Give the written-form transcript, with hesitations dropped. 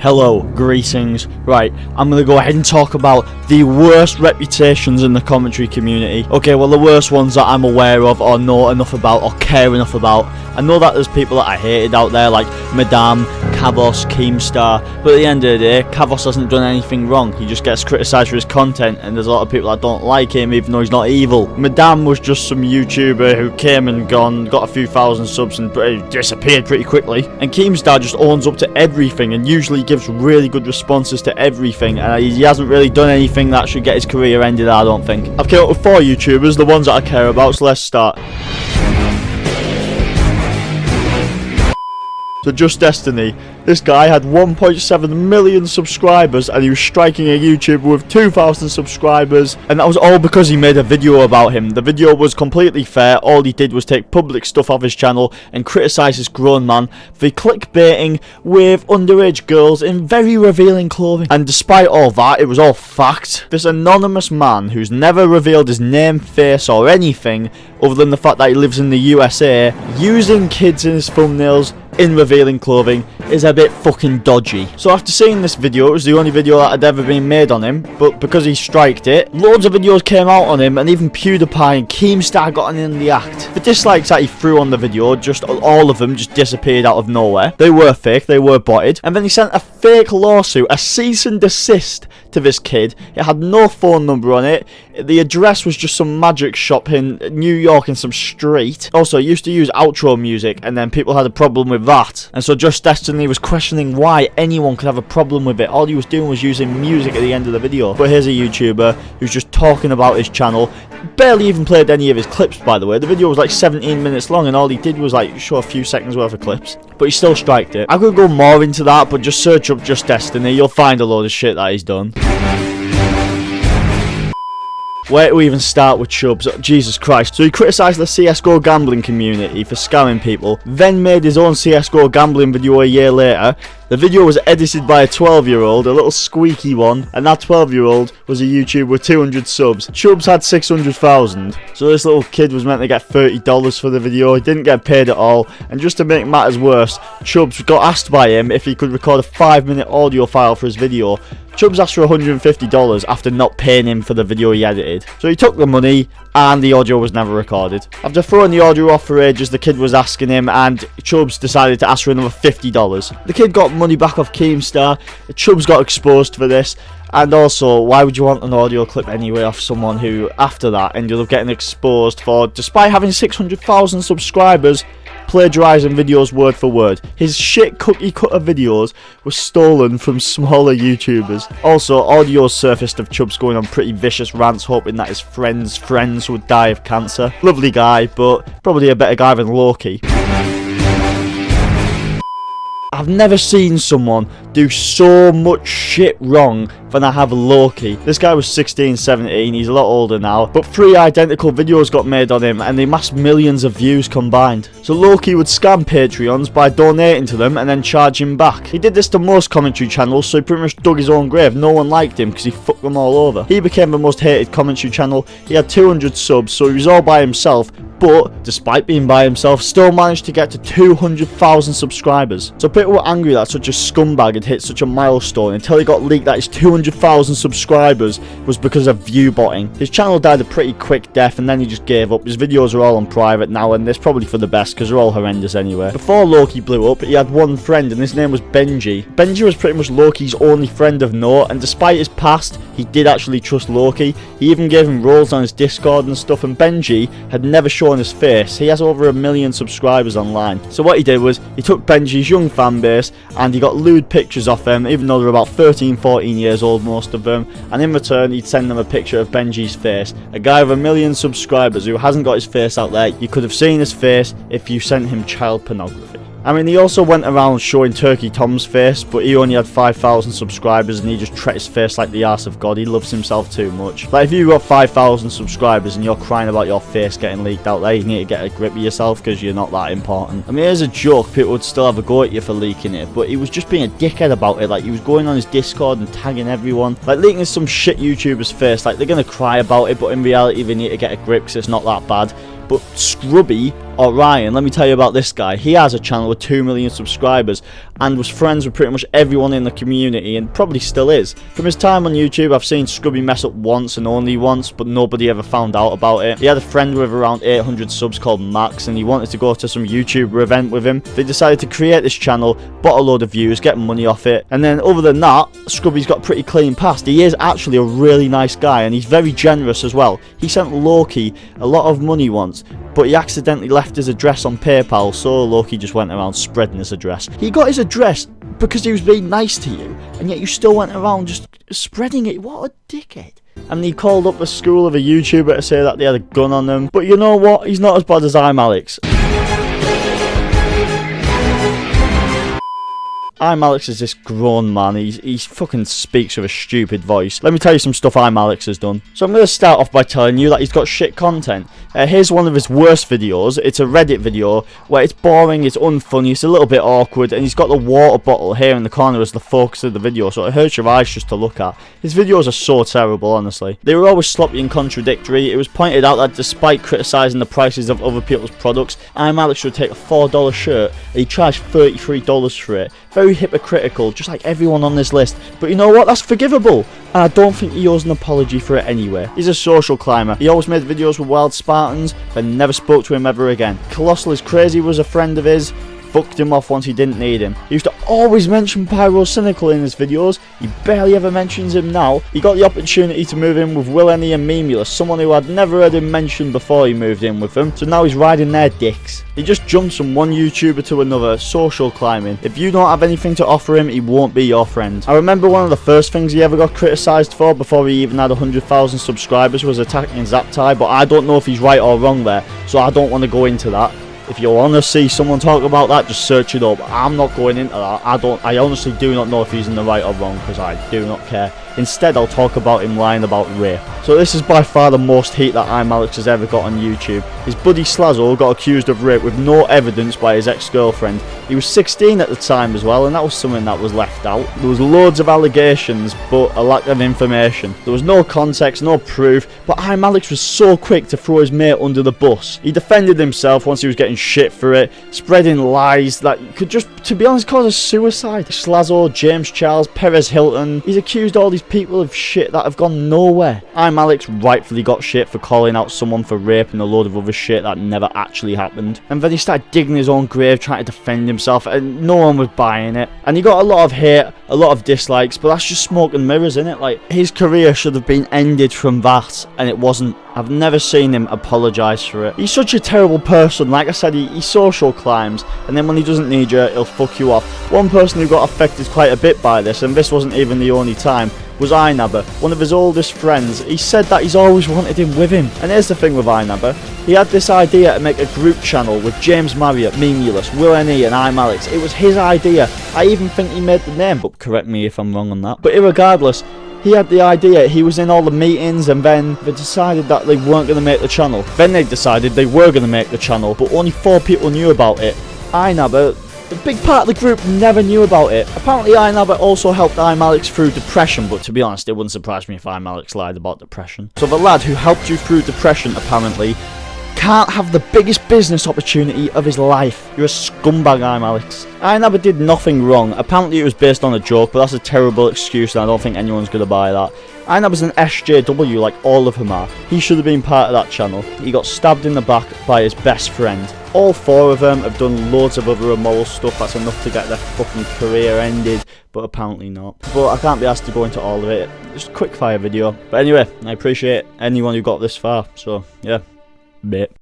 Hello, greetings. Right, I'm going to go ahead and talk about the worst reputations in the commentary community. Okay, well, the worst ones that I'm aware of or know enough about or care enough about. I know that there's people that I hated out there like Madame, Kavos, Keemstar, but at the end of the day, Kavos hasn't done anything wrong. He just gets criticised for his content, and there's a lot of people that don't like him even though he's not evil. Madame was just some YouTuber who came and gone, got a few thousand subs and disappeared pretty quickly. And Keemstar just owns up to everything and usually gives really good responses to everything, and he hasn't really done anything that should get his career ended, I don't think. I've came up with 4 YouTubers, the ones that I care about, so let's start. So Just Destiny, this guy had 1.7 million subscribers and he was striking a YouTuber with 2,000 subscribers, and that was all because he made a video about him. The video was completely fair. All he did was take public stuff off his channel and criticise this grown man for clickbaiting with underage girls in very revealing clothing. And despite all that, it was all fact. This anonymous man who's never revealed his name, face or anything other than the fact that he lives in the USA, using kids in his thumbnails in revealing clothing is a bit fucking dodgy. So after seeing this video, it was the only video that had ever been made on him, but because he striked it, loads of videos came out on him, and even PewDiePie and Keemstar got in the act. The dislikes that he threw on the video, just all of them just disappeared out of nowhere. They were fake, they were botted, and then he sent a fake lawsuit, a cease and desist to this kid. It had no phone number on it. The address was just some magic shop in New York in some street. Also, it used to use outro music, and then people had a problem with that. And so Just Destiny was questioning why anyone could have a problem with it. All he was doing was using music at the end of the video. But here's a YouTuber who's just talking about his channel. Barely even played any of his clips, by the way. The video was like 17 minutes long, and all he did was like show a few seconds worth of clips. But he still striked it. I could go more into that, but just search up Just Destiny. You'll find a load of shit that he's done. Where do we even start with Chubbs? Jesus Christ. So he criticised the CSGO gambling community for scamming people, then made his own CSGO gambling video a year later. The video was edited by a 12-year-old, a little squeaky one, and that 12-year-old was a YouTuber with 200 subs. Chubbs had 600,000. So this little kid was meant to get $30 for the video. He didn't get paid at all, and just to make matters worse, Chubbs got asked by him if he could record a 5-minute audio file for his video. Chubbs asked for $150 after not paying him for the video he edited. So he took the money, and the audio was never recorded. After throwing the audio off for ages, the kid was asking him, and Chubbs decided to ask for another $50. The kid got money back off Keemstar. Chubbs got exposed for this. And also, why would you want an audio clip anyway off someone who, after that, ended up getting exposed for, despite having 600,000 subscribers, plagiarising videos word for word? His shit cookie cutter videos were stolen from smaller YouTubers. Also, audio surfaced of Chubbs going on pretty vicious rants hoping that his friends would die of cancer. Lovely guy, but probably a better guy than Loki. I've never seen someone do so much shit wrong than I have Loki. This guy was 16, 17, he's a lot older now, but 3 identical videos got made on him and they amassed millions of views combined. So Loki would scam Patreons by donating to them and then charge him back. He did this to most commentary channels, so he pretty much dug his own grave. No one liked him because he fucked them all over. He became the most hated commentary channel. He had 200 subs, so he was all by himself, but despite being by himself, still managed to get to 200,000 subscribers. So people were angry that such a scumbag had hit such a milestone until he got leaked that his 200,000 subscribers was because of view botting. His channel died a pretty quick death and then he just gave up. His videos are all on private now, and it's probably for the best because they're all horrendous anyway. Before Loki blew up, he had one friend and his name was Benji. Benji was pretty much Loki's only friend of note, and despite his past, he did actually trust Loki. He even gave him roles on his Discord and stuff, and Benji had never shown his face. He has over 1 million subscribers online. So what he did was, he took Benji's young fan base and he got lewd pictures off them, even though they're about 13, 14 years old, most of them, and in return he'd send them a picture of Benji's face. A guy with 1 million subscribers who hasn't got his face out there, you could have seen his face if you sent him child pornography. I mean, he also went around showing Turkey Tom's face, but he only had 5,000 subscribers and he just treated his face like the arse of God. He loves himself too much. Like, if you've got 5,000 subscribers and you're crying about your face getting leaked out there, you need to get a grip of yourself because you're not that important. I mean, as a joke, people would still have a go at you for leaking it, but he was just being a dickhead about it. Like, he was going on his Discord and tagging everyone. Like, leaking some shit YouTuber's face, like, they're going to cry about it, but in reality, they need to get a grip because it's not that bad. But Scrubby Ryan, let me tell you about this guy. He has a channel with 2 million subscribers and was friends with pretty much everyone in the community, and probably still is. From his time on YouTube, I've seen Scrubby mess up once and only once, but nobody ever found out about it. He had a friend with around 800 subs called Max, and he wanted to go to some YouTuber event with him. They decided to create this channel, bought a load of views, get money off it, and then other than that, Scrubby's got pretty clean past. He is actually a really nice guy, and he's very generous as well. He sent Loki a lot of money once, but he accidentally left his address on PayPal, so Loki just went around spreading his address. He got his address because he was being nice to you, and yet you still went around just spreading it. What a dickhead. And he called up the school of a YouTuber to say that they had a gun on them. But you know what? He's not as bad as imallexx. imallexx is this grown man. He fucking speaks with a stupid voice. Let me tell you some stuff imallexx has done. So I'm going to start off by telling you that he's got shit content. Here's one of his worst videos. It's a Reddit video where it's boring, it's unfunny, it's a little bit awkward, and he's got the water bottle here in the corner as the focus of the video, so it hurts your eyes just to look at. His videos are so terrible, honestly. They were always sloppy and contradictory. It was pointed out that despite criticising the prices of other people's products, imallexx would take a $4 shirt and he charged $33 for it. Very hypocritical, just like everyone on this list. But you know what? That's forgivable. And I don't think he owes an apology for it anyway. He's a social climber. He always made videos with wild Spartans, but never spoke to him ever again. Colossal is Crazy was a friend of his. Fucked him off once he didn't need him. He used to always mention Pyrocynical in his videos. He barely ever mentions him now. He got the opportunity to move in with Willenny and Memulus, someone who I'd never heard him mention before he moved in with them. So now he's riding their dicks. He just jumps from one YouTuber to another, social climbing. If you don't have anything to offer him, he won't be your friend. I remember one of the first things he ever got criticised for before he even had 100,000 subscribers was attacking Zaptai, but I don't know if he's right or wrong there, so I don't want to go into that. If you want to see someone talk about that, just search it up. I'm not going into that. I honestly do not know if he's in the right or wrong, because I do not care. Instead, I'll talk about him lying about rape. So this is by far the most heat that imallexx has ever got on YouTube. His buddy Slazzo got accused of rape with no evidence by his ex-girlfriend. He was 16 at the time as well, and that was something that was left out. There was loads of allegations, but a lack of information. There was no context, no proof, but imallexx was so quick to throw his mate under the bus. He defended himself once he was getting shit for it, spreading lies that could just, to be honest, cause a suicide. Slazzo, James Charles, Perez Hilton, he's accused all these people of shit that have gone nowhere. imallexx rightfully got shit for calling out someone for rape and a load of other shit that never actually happened. And then he started digging his own grave trying to defend himself, and no one was buying it. And he got a lot of hate, a lot of dislikes, but that's just smoke and mirrors, innit? Like, his career should have been ended from that, and it wasn't. I've never seen him apologise for it. He's such a terrible person. Like I said, he social climbs, and then when he doesn't need you, he'll fuck you off. One person who got affected quite a bit by this, and this wasn't even the only time, was iNabber, one of his oldest friends. He said that he's always wanted him with him. And here's the thing with iNabber. He had this idea to make a group channel with James Marriott, Memulus, Willenny and imallexx. It was his idea. I even think he made the name, but correct me if I'm wrong on that. But irregardless, he had the idea, he was in all the meetings, and then they decided that they weren't going to make the channel. Then they decided they were going to make the channel, but only 4 people knew about it. iNabber, a big part of the group, never knew about it. Apparently iNabber also helped imallexx through depression, but to be honest, it wouldn't surprise me if imallexx lied about depression. So the lad who helped you through depression, apparently, can't have the biggest business opportunity of his life. You're a scumbag, imallexx. iNabber did nothing wrong. Apparently it was based on a joke, but that's a terrible excuse and I don't think anyone's going to buy that. iNabber's an SJW like all of them are. He should have been part of that channel. He got stabbed in the back by his best friend. All 4 of them have done loads of other immoral stuff that's enough to get their fucking career ended, but apparently not. But I can't be asked to go into all of it. Just a quick fire video. But anyway, I appreciate anyone who got this far, so yeah, bit.